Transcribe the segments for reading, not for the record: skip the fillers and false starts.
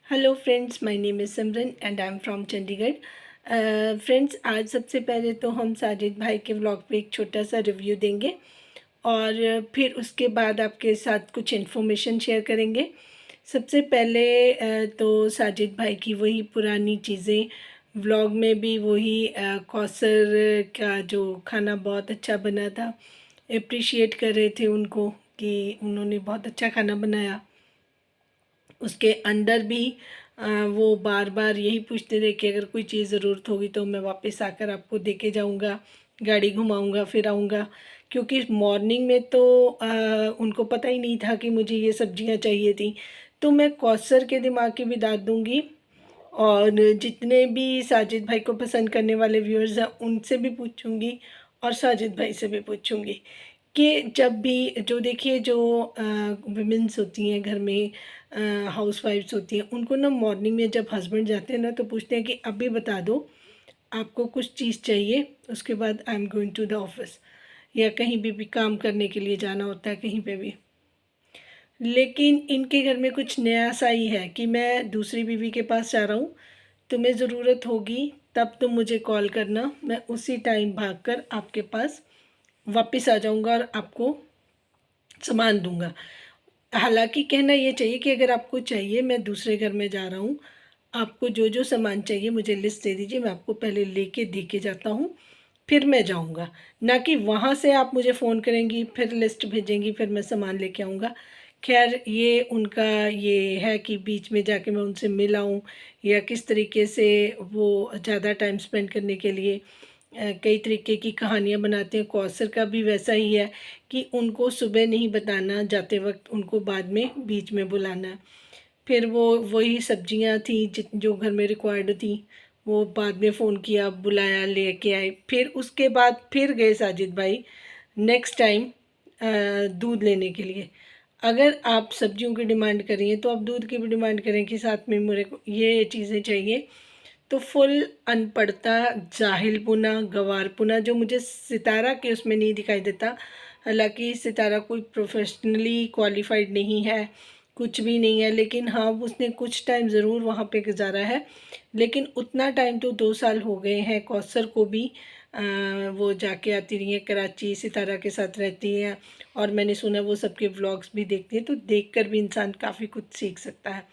Hello friends, my name is Simran and I am from Chandigarh. Friends, आज सबसे पहले तो हम साजिद भाई के व्लॉग पे एक छोटा सा रिव्यू देंगे और फिर उसके बाद आपके साथ कुछ इन्फॉर्मेशन शेयर करेंगे। सबसे पहले तो साजिद भाई की वही पुरानी चीज़ें, व्लॉग में भी वही कौसर का जो खाना बहुत अच्छा बना था, अप्रिशिएट कर रहे थे उनको कि उन्होंने बहुत अच्छा खाना बनाया। उसके अंदर भी वो बार बार यही पूछते थे कि अगर कोई चीज़ ज़रूरत होगी तो मैं वापस आकर आपको दे के जाऊँगा, गाड़ी घुमाऊँगा, फिर आऊँगा। क्योंकि मॉर्निंग में तो उनको पता ही नहीं था कि मुझे ये सब्जियां चाहिए थी। तो मैं कौसर के दिमाग की भी दाद दूँगी और जितने भी साजिद भाई को पसंद करने वाले व्यूअर्स हैं उनसे भी पूछूंगी और साजिद भाई से भी पूछूंगी कि जब भी जो देखिए जो वुमेंस होती हैं घर में, हाउस वाइफ्स होती हैं, उनको ना मॉर्निंग में जब हस्बैंड जाते हैं ना तो पूछते हैं कि अभी बता दो आपको कुछ चीज़ चाहिए, उसके बाद I am going to the office, या कहीं भी काम करने के लिए जाना होता है कहीं पे भी। लेकिन इनके घर में कुछ नया सा ही है कि मैं दूसरी बीवी के पास जा रहा हूँ, तुम्हें ज़रूरत होगी तब तुम मुझे कॉल करना, मैं उसी टाइम भागकर आपके पास वापस आ जाऊँगा और आपको सामान दूंगा। हालांकि कहना ये चाहिए कि अगर आपको चाहिए, मैं दूसरे घर में जा रहा हूँ, आपको जो जो सामान चाहिए मुझे लिस्ट दे दीजिए, मैं आपको पहले लेके दे के जाता हूँ, फिर मैं जाऊँगा। ना कि वहाँ से आप मुझे फ़ोन करेंगी, फिर लिस्ट भेजेंगी, फिर मैं सामान लेके आऊँगा। खैर, ये उनका ये है कि बीच में जाके मैं उनसे मिल आऊँ या किस तरीके से वो ज़्यादा टाइम स्पेंड करने के लिए कई तरीके की कहानियाँ बनाते हैं। कौसर का भी वैसा ही है कि उनको सुबह नहीं बताना जाते वक्त, उनको बाद में बीच में बुलाना है। फिर वो वही सब्जियां थी जो घर में रिक्वायर्ड थी, वो बाद में फ़ोन किया, बुलाया, लेके आए। फिर उसके बाद फिर गए साजिद भाई नेक्स्ट टाइम दूध लेने के लिए। अगर आप सब्जियों की डिमांड करिए तो आप दूध की भी डिमांड करें कि साथ में मेरे को ये चीज़ें चाहिए, तो फुल अनपढ़ता, जाहिलपुना, गंवारपुना जो मुझे सितारा के उसमें नहीं दिखाई देता। हालांकि सितारा कोई प्रोफेशनली क्वालिफाइड नहीं है, कुछ भी नहीं है, लेकिन हाँ उसने कुछ टाइम ज़रूर वहाँ पे गुजारा है। लेकिन उतना टाइम तो 2 साल हो गए हैं कौसर को भी। वो जाके आती रही है कराची, सितारा के साथ रहती है और मैंने सुना वो सबके व्लॉग्स भी देखती है, तो देखकर भी इंसान काफ़ी कुछ सीख सकता है।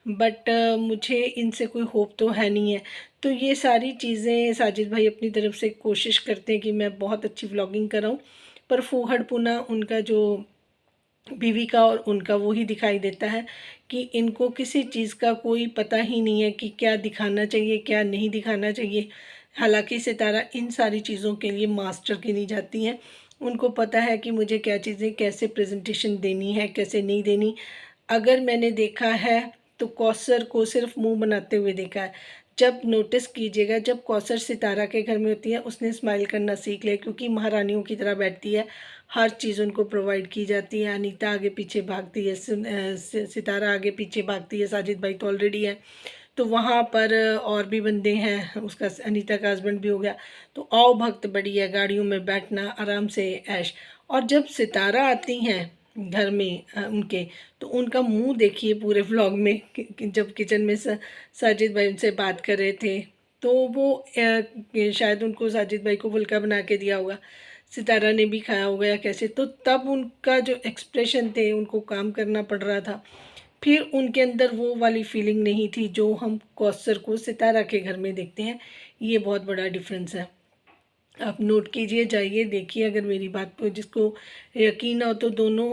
बट मुझे इनसे कोई होप तो है नहीं है। तो ये सारी चीज़ें साजिद भाई अपनी तरफ से कोशिश करते हैं कि मैं बहुत अच्छी व्लॉगिंग कराऊं, पर फूहड़पुना उनका जो बीवी का और उनका वो ही दिखाई देता है कि इनको किसी चीज़ का कोई पता ही नहीं है कि क्या दिखाना चाहिए, क्या नहीं दिखाना चाहिए। हालांकि सितारा इन सारी चीज़ों के लिए मास्टर गिनी जाती हैं। उनको पता है कि मुझे क्या चीज़ें कैसे प्रेजेंटेशन देनी है, कैसे नहीं देनी। अगर मैंने देखा है तो कौसर को सिर्फ मुंह बनाते हुए देखा है। जब नोटिस कीजिएगा, जब कौसर सितारा के घर में होती है उसने स्माइल करना सीख लिया, क्योंकि महारानियों की तरह बैठती है, हर चीज़ उनको प्रोवाइड की जाती है। अनीता आगे पीछे भागती है, सितारा आगे पीछे भागती है, साजिद भाई तो ऑलरेडी है, तो वहाँ पर और भी बंदे हैं, उसका अनीता का हस्बैंड भी हो गया। तो आओ भक्त बड़ी है, गाड़ियों में बैठना आराम से, ऐश। और जब सितारा आती हैं घर में उनके, तो उनका मुंह देखिए पूरे व्लॉग में जब किचन में साजिद भाई उनसे बात कर रहे थे, तो वो शायद उनको साजिद भाई को फुल्का बना के दिया होगा, सितारा ने भी खाया होगा या कैसे, तो तब उनका जो एक्सप्रेशन थे, उनको काम करना पड़ रहा था, फिर उनके अंदर वो वाली फीलिंग नहीं थी जो हम कौसर को सितारा के घर में देखते हैं। ये बहुत बड़ा डिफरेंस है। आप नोट कीजिए, जाइए देखिए, अगर मेरी बात पर जिसको यकीन हो तो दोनों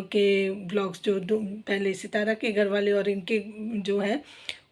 के ब्लॉग्स जो पहले सितारा के घर वाले और इनके जो हैं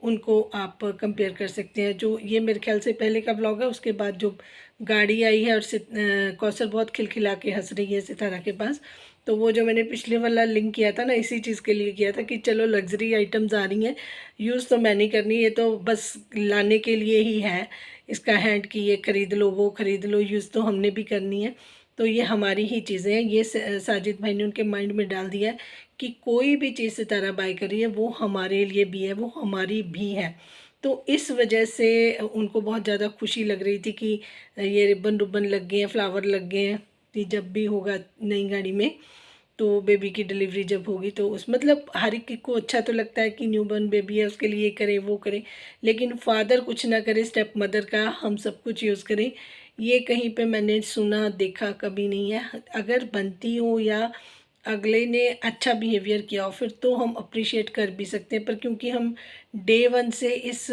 उनको आप कंपेयर कर सकते हैं। जो ये मेरे ख्याल से पहले का ब्लॉग है, उसके बाद जो गाड़ी आई है और कौसर बहुत खिलखिला के हंस रही है सितारा के पास, तो वो जो मैंने पिछले वाला लिंक किया था ना, इसी चीज़ के लिए किया था कि चलो लग्जरी आइटम्स आ रही हैं, यूज़ तो मैं नहीं करनी, ये तो बस लाने के लिए ही है इसका हैंड कि ये ख़रीद लो, वो ख़रीद लो, यूज़ तो हमने भी करनी है। तो ये हमारी ही चीज़ें हैं। ये साजिद भाई ने उनके माइंड में डाल दिया है कि कोई भी चीज़ सितारा बाय कर रही है वो हमारे लिए भी है, वो हमारी भी है। तो इस वजह से उनको बहुत ज़्यादा खुशी लग रही थी कि ये रिबन रुबन लग गए हैं, फ्लावर लग गए हैं, कि जब भी होगा नई गाड़ी में तो बेबी की डिलीवरी जब होगी तो उस मतलब हर एक को अच्छा तो लगता है कि न्यूबॉर्न बेबी है उसके लिए ये करें वो करें, लेकिन फादर कुछ ना करे, स्टेप मदर का हम सब कुछ यूज़ करें, ये कहीं पे मैंने सुना देखा कभी नहीं है। अगर बनती हो या अगले ने अच्छा बिहेवियर किया हो फिर तो हम अप्रिशिएट कर भी सकते हैं, पर क्योंकि हम डे वन से इस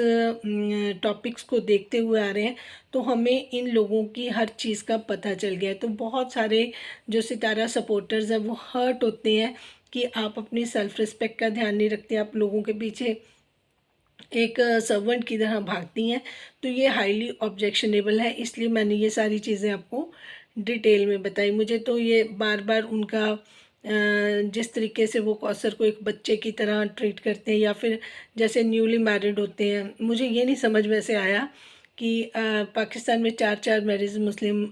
टॉपिक्स को देखते हुए आ रहे हैं तो हमें इन लोगों की हर चीज़ का पता चल गया है। तो बहुत सारे जो सितारा सपोर्टर्स हैं वो हर्ट होते हैं कि आप अपनी सेल्फ रिस्पेक्ट का ध्यान नहीं रखते, आप लोगों के पीछे एक सर्वेंट की तरह भागती हैं। तो ये हाईली ऑब्जेक्शनेबल है, इसलिए मैंने ये सारी चीज़ें आपको डिटेल में बताई। मुझे तो ये बार बार उनका जिस तरीके से वो कौसर को एक बच्चे की तरह ट्रीट करते हैं या फिर जैसे न्यूली मैरिड होते हैं, मुझे ये नहीं समझ में से आया कि पाकिस्तान में 4-4 मैरिज मुस्लिम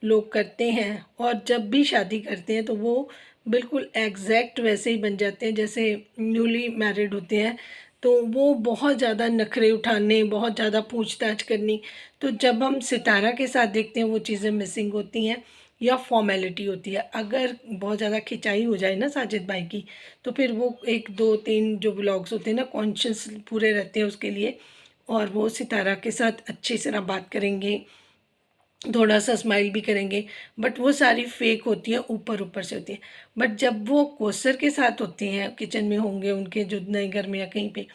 लोग करते हैं और जब भी शादी करते हैं तो वो बिल्कुल एग्जैक्ट वैसे ही बन जाते हैं जैसे न्यूली मैरिड होते हैं। तो वो बहुत ज़्यादा नखरे उठाने, बहुत ज़्यादा पूछताछ करनी, तो जब हम सितारा के साथ देखते हैं वो चीज़ें मिसिंग होती हैं या फॉर्मेलिटी होती है। अगर बहुत ज़्यादा खिंचाई हो जाए ना साजिद भाई की, तो फिर वो 1 2 3 जो व्लॉग्स होते हैं ना कॉन्शियस पूरे रहते हैं उसके लिए, और वो सितारा के साथ अच्छी तरह बात करेंगे, थोड़ा सा स्माइल भी करेंगे, बट वो सारी फेक होती है, ऊपर ऊपर से होती है। बट जब वो कोसर के साथ होते हैं, किचन में होंगे उनके जो नए घर में या कहीं पे,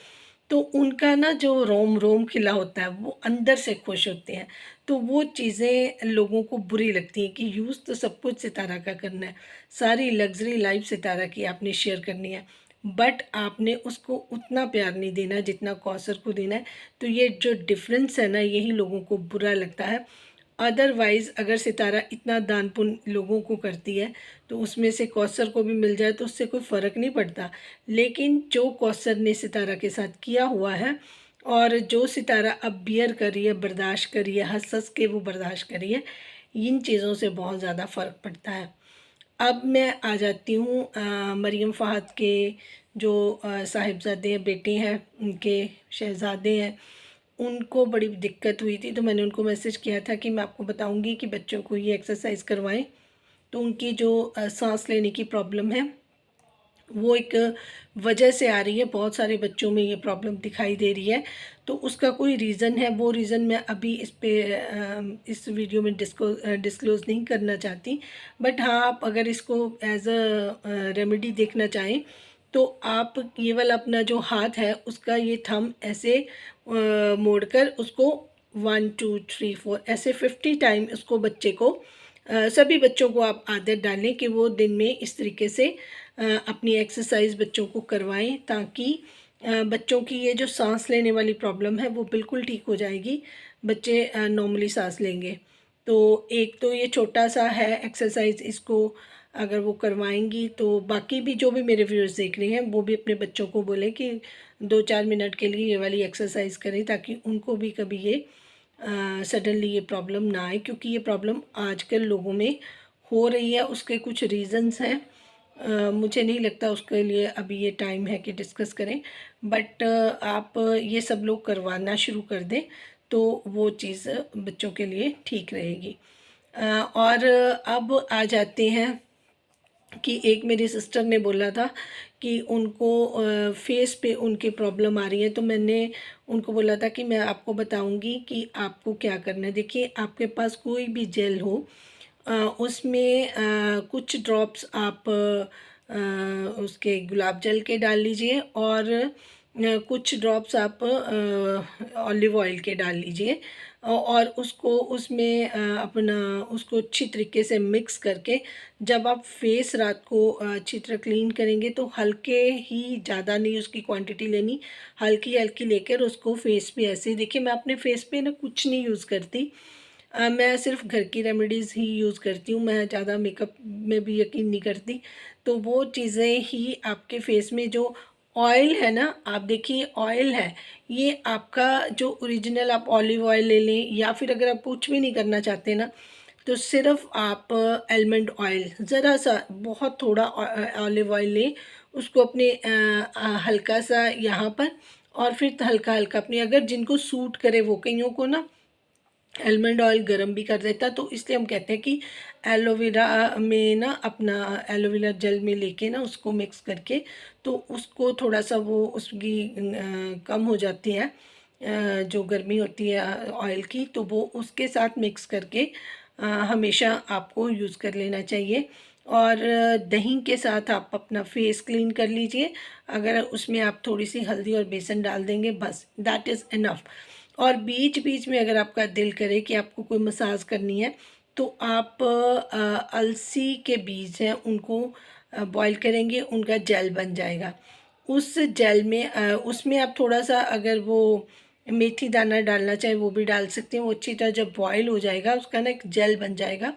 तो उनका ना जो रोम रोम खिला होता है वो अंदर से खुश होते हैं। तो वो चीज़ें लोगों को बुरी लगती हैं कि यूज़ तो सब कुछ सितारा का करना है, सारी लग्जरी लाइफ सितारा की आपने शेयर करनी है, बट आपने उसको उतना प्यार नहीं देना जितना कौसर को देना है। तो ये जो डिफरेंस है ना, यही लोगों को बुरा लगता है। अदरवाइज़ अगर सितारा इतना दान पुण्य लोगों को करती है तो उसमें से कौसर को भी मिल जाए तो उससे कोई फ़र्क नहीं पड़ता। लेकिन जो कौसर ने सितारा के साथ किया हुआ है और जो सितारा अब बियर कर रही है, बर्दाश्त कर रही है, हंस हंस के वो बर्दाश्त कर रही है, इन चीज़ों से बहुत ज़्यादा फ़र्क पड़ता है। अब मैं आ जाती हूँ मरियम फ़ाहद के जो साहिबज़ादे हैं, बेटे हैं, उनके शहज़ादे हैं, उनको बड़ी दिक्कत हुई थी। तो मैंने उनको मैसेज किया था कि मैं आपको बताऊंगी कि बच्चों को ये एक्सरसाइज करवाएं। तो उनकी जो सांस लेने की प्रॉब्लम है वो एक वजह से आ रही है, बहुत सारे बच्चों में ये प्रॉब्लम दिखाई दे रही है। तो उसका कोई रीज़न है, वो रीज़न मैं अभी इस पे इस वीडियो में डिस्क्लोज़ नहीं करना चाहती। बट हाँ, आप अगर इसको एज अ रेमेडी देखना चाहें तो आप ये वाला अपना जो हाथ है उसका ये थंब ऐसे मोड़कर उसको 1 2 3 4 ऐसे 50 टाइम उसको बच्चे को सभी बच्चों को आप आदत डालें कि वो दिन में इस तरीके से अपनी एक्सरसाइज बच्चों को करवाएं, ताकि बच्चों की ये जो सांस लेने वाली प्रॉब्लम है वो बिल्कुल ठीक हो जाएगी, बच्चे नॉर्मली सांस लेंगे। तो एक तो ये छोटा सा है एक्सरसाइज, इसको अगर वो करवाएंगी तो बाकी भी जो भी मेरे व्यूअर्स देख रहे हैं वो भी अपने बच्चों को बोलें कि 2-4 मिनट के लिए ये वाली एक्सरसाइज करें, ताकि उनको भी कभी ये सडनली ये प्रॉब्लम ना आए, क्योंकि ये प्रॉब्लम आजकल लोगों में हो रही है। उसके कुछ रीज़न्स हैं, मुझे नहीं लगता उसके लिए अभी ये टाइम है कि डिस्कस करें, बट आप ये सब लोग करवाना शुरू कर दें तो वो चीज़ बच्चों के लिए ठीक रहेगी। और अब आ जाते हैं कि एक मेरी सिस्टर ने बोला था कि उनको फेस पे उनकी प्रॉब्लम आ रही है, तो मैंने उनको बोला था कि मैं आपको बताऊंगी कि आपको क्या करना है। देखिए, आपके पास कोई भी जेल हो, उसमें कुछ ड्रॉप्स आप उसके गुलाब जल के डाल लीजिए और कुछ ड्रॉप्स आप ऑलिव ऑयल के डाल लीजिए और उसको उसमें अपना उसको अच्छी तरीके से मिक्स करके जब आप फेस रात को अच्छी तरह क्लीन करेंगे तो हल्के ही, ज़्यादा नहीं उसकी क्वांटिटी लेनी, हल्की हल्की लेकर उसको फेस पे ऐसे, देखिए मैं अपने फेस पे ना कुछ नहीं यूज़ करती, मैं सिर्फ घर की रेमेडीज़ ही यूज़ करती हूँ, मैं ज़्यादा मेकअप में भी यकीन नहीं करती। तो वो चीज़ें ही आपके फेस में जो ऑयल है ना, आप देखिए ऑयल है, ये आपका जो ओरिजिनल आप ऑलिव ऑयल ले लें, या फिर अगर आप कुछ भी नहीं करना चाहते ना तो सिर्फ आप आलमंड ऑयल ज़रा सा, बहुत थोड़ा ऑलिव ऑयल लें, उसको अपने हल्का सा यहाँ पर और फिर हल्का हल्का अपनी, अगर जिनको सूट करे वो, कईयों को ना आलमंड ऑयल गर्म भी कर देता है। तो इसलिए हम कहते हैं कि एलोवेरा में ना अपना एलोवेरा जेल में लेके ना उसको मिक्स करके, तो उसको थोड़ा सा वो उसकी कम हो जाती है जो गर्मी होती है ऑयल की, तो वो उसके साथ मिक्स करके हमेशा आपको यूज़ कर लेना चाहिए। और दही के साथ आप अपना फेस क्लीन कर लीजिए। अगर उसमें आप थोड़ी सी हल्दी और बेसन डाल देंगे, बस दैट इज़ इनफ। और बीच बीच में अगर आपका दिल करे कि आपको कोई मसाज करनी है, तो आप अलसी के बीज हैं उनको बॉईल करेंगे, उनका जेल बन जाएगा। उस जेल में उसमें आप थोड़ा सा अगर वो मेथी दाना डालना चाहे वो भी डाल सकते हैं। वो अच्छी तरह जब बॉईल हो जाएगा उसका ना एक जेल बन जाएगा।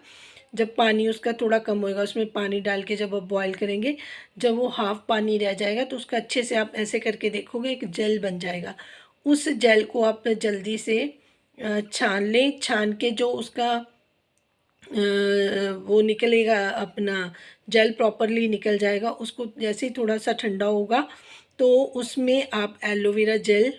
जब पानी उसका थोड़ा कम होएगा, उसमें पानी डाल के जब आप बॉईल करेंगे, जब वो हाफ़ पानी रह जाएगा तो उसका अच्छे से आप ऐसे करके देखोगे एक जेल बन जाएगा। उस जेल को आप जल्दी से छान लें। छान के जो उसका वो निकलेगा, अपना जेल प्रॉपरली निकल जाएगा। उसको जैसे ही थोड़ा सा ठंडा होगा तो उसमें आप एलोवेरा जेल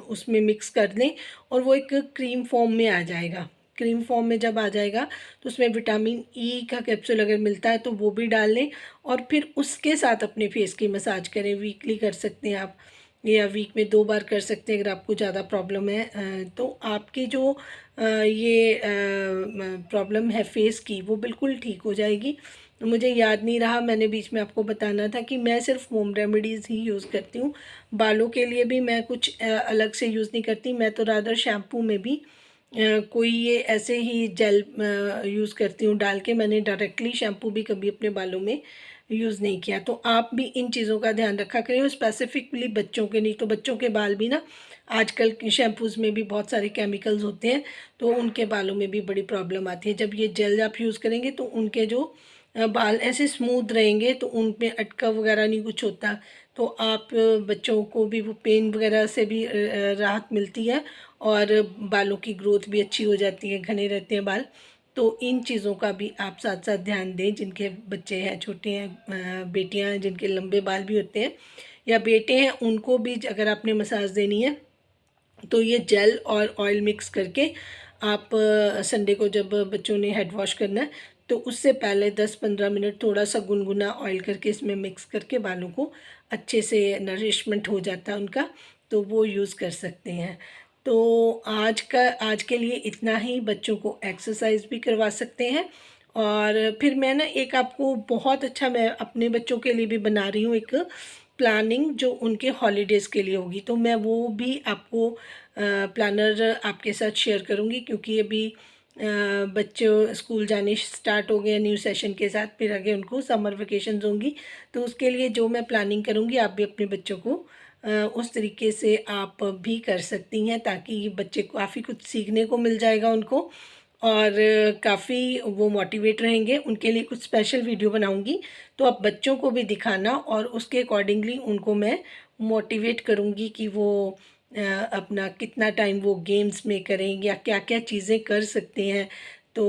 उसमें मिक्स कर दें और वो एक क्रीम फॉर्म में आ जाएगा। क्रीम फॉर्म में जब आ जाएगा तो उसमें विटामिन ई का कैप्सूल अगर मिलता है तो वो भी डाल लें और फिर उसके साथ अपने फेस की मसाज करें। वीकली कर सकते हैं आप, या वीक में 2 बार कर सकते हैं अगर आपको ज़्यादा प्रॉब्लम है। तो आपकी जो ये प्रॉब्लम है फेस की, वो बिल्कुल ठीक हो जाएगी। मुझे याद नहीं रहा, मैंने बीच में आपको बताना था कि मैं सिर्फ होम रेमेडीज़ ही यूज़ करती हूँ। बालों के लिए भी मैं कुछ अलग से यूज़ नहीं करती। मैं तो रादर शैम्पू में भी कोई ये ऐसे ही जेल यूज़ करती हूँ डाल के। मैंने डायरेक्टली शैम्पू भी कभी अपने बालों में यूज़ नहीं किया। तो आप भी इन चीज़ों का ध्यान रखा करें, और स्पेसिफिकली बच्चों के, नहीं तो बच्चों के बाल भी ना आजकल के शैम्पूज़ में भी बहुत सारे केमिकल्स होते हैं, तो उनके बालों में भी बड़ी प्रॉब्लम आती है। जब ये जेल आप यूज़ करेंगे तो उनके जो बाल ऐसे स्मूथ रहेंगे, तो उन पे अटका वगैरह नहीं कुछ होता। तो आप बच्चों को भी वो पेन वगैरह से भी राहत मिलती है और बालों की ग्रोथ भी अच्छी हो जाती है, घने रहते हैं बाल। तो इन चीज़ों का भी आप साथ साथ ध्यान दें। जिनके बच्चे हैं, छोटे हैं, बेटियां हैं जिनके लंबे बाल भी होते हैं, या बेटे हैं, उनको भी अगर आपने मसाज देनी है तो ये जेल और ऑयल मिक्स करके आप संडे को जब बच्चों ने हेड वॉश करना है तो उससे पहले 10-15 मिनट थोड़ा सा गुनगुना ऑयल करके इसमें मिक्स करके बालों को अच्छे से नरिशमेंट हो जाता है उनका, तो वो यूज़ कर सकते हैं। तो आज के लिए इतना ही। बच्चों को एक्सरसाइज भी करवा सकते हैं। और फिर मैं ना एक आपको बहुत अच्छा, मैं अपने बच्चों के लिए भी बना रही हूँ एक प्लानिंग जो उनके हॉलीडेज़ के लिए होगी, तो मैं वो भी आपको प्लानर आपके साथ शेयर करूँगी, क्योंकि अभी बच्चों स्कूल जाने स्टार्ट हो गए न्यू सेशन के साथ, फिर आगे उनको समर वेकेशंस होंगी। तो उसके लिए जो मैं प्लानिंग करूँगी आप भी अपने बच्चों को उस तरीके से आप भी कर सकती हैं, ताकि बच्चे को काफ़ी कुछ सीखने को मिल जाएगा उनको, और काफ़ी वो मोटिवेट रहेंगे। उनके लिए कुछ स्पेशल वीडियो बनाऊंगी, तो आप बच्चों को भी दिखाना और उसके अकॉर्डिंगली उनको मैं मोटिवेट करूंगी कि वो अपना कितना टाइम वो गेम्स में करें या क्या क्या चीज़ें कर सकते हैं। तो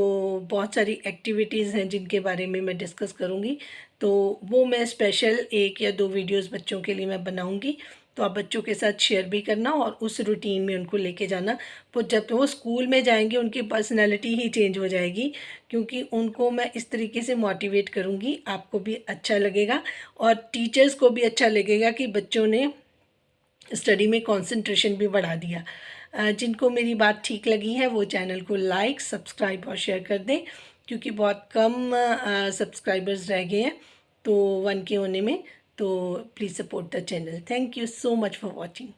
बहुत सारी एक्टिविटीज़ हैं जिनके बारे में मैं डिस्कस करूंगी, तो वो मैं स्पेशल 1 या 2 वीडियोस बच्चों के लिए मैं बनाऊंगी। तो आप बच्चों के साथ शेयर भी करना और उस रूटीन में उनको लेके जाना। तो जब वो स्कूल में जाएंगे उनकी पर्सनैलिटी ही चेंज हो जाएगी, क्योंकि उनको मैं इस तरीके से मोटिवेट करूँगी। आपको भी अच्छा लगेगा और टीचर्स को भी अच्छा लगेगा कि बच्चों ने स्टडी में कंसंट्रेशन भी बढ़ा दिया। जिनको मेरी बात ठीक लगी है वो चैनल को लाइक, सब्सक्राइब और शेयर कर दें, क्योंकि बहुत कम सब्सक्राइबर्स रह गए हैं तो 1K होने में। तो please support the channel. Thank you so much for watching.